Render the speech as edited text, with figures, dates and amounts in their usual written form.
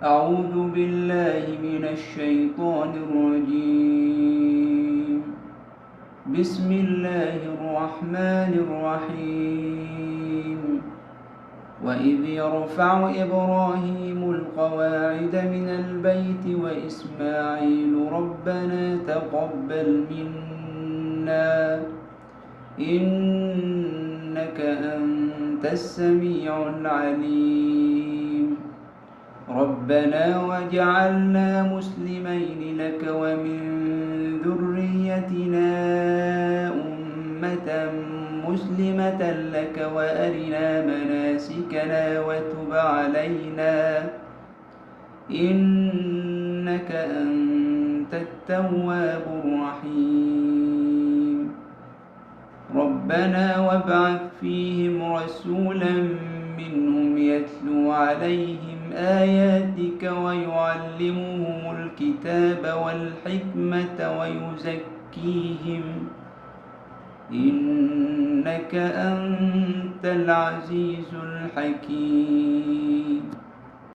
أعوذ بالله من الشيطان الرجيم. بسم الله الرحمن الرحيم. وإذ يرفع إبراهيم القواعد من البيت وإسماعيل ربنا تقبل منا إنك أنت السميع العليم. ربنا واجعلنا مسلمين لك ومن ذريتنا أمة مسلمة لك وأرنا مناسكنا وتب علينا إنك أنت التواب الرحيم. ربنا وابعث فيهم رسولا منهم يتلو عليهم آياتك ويعلمهم الكتاب والحكمة ويزكيهم إنك أنت العزيز الحكيم.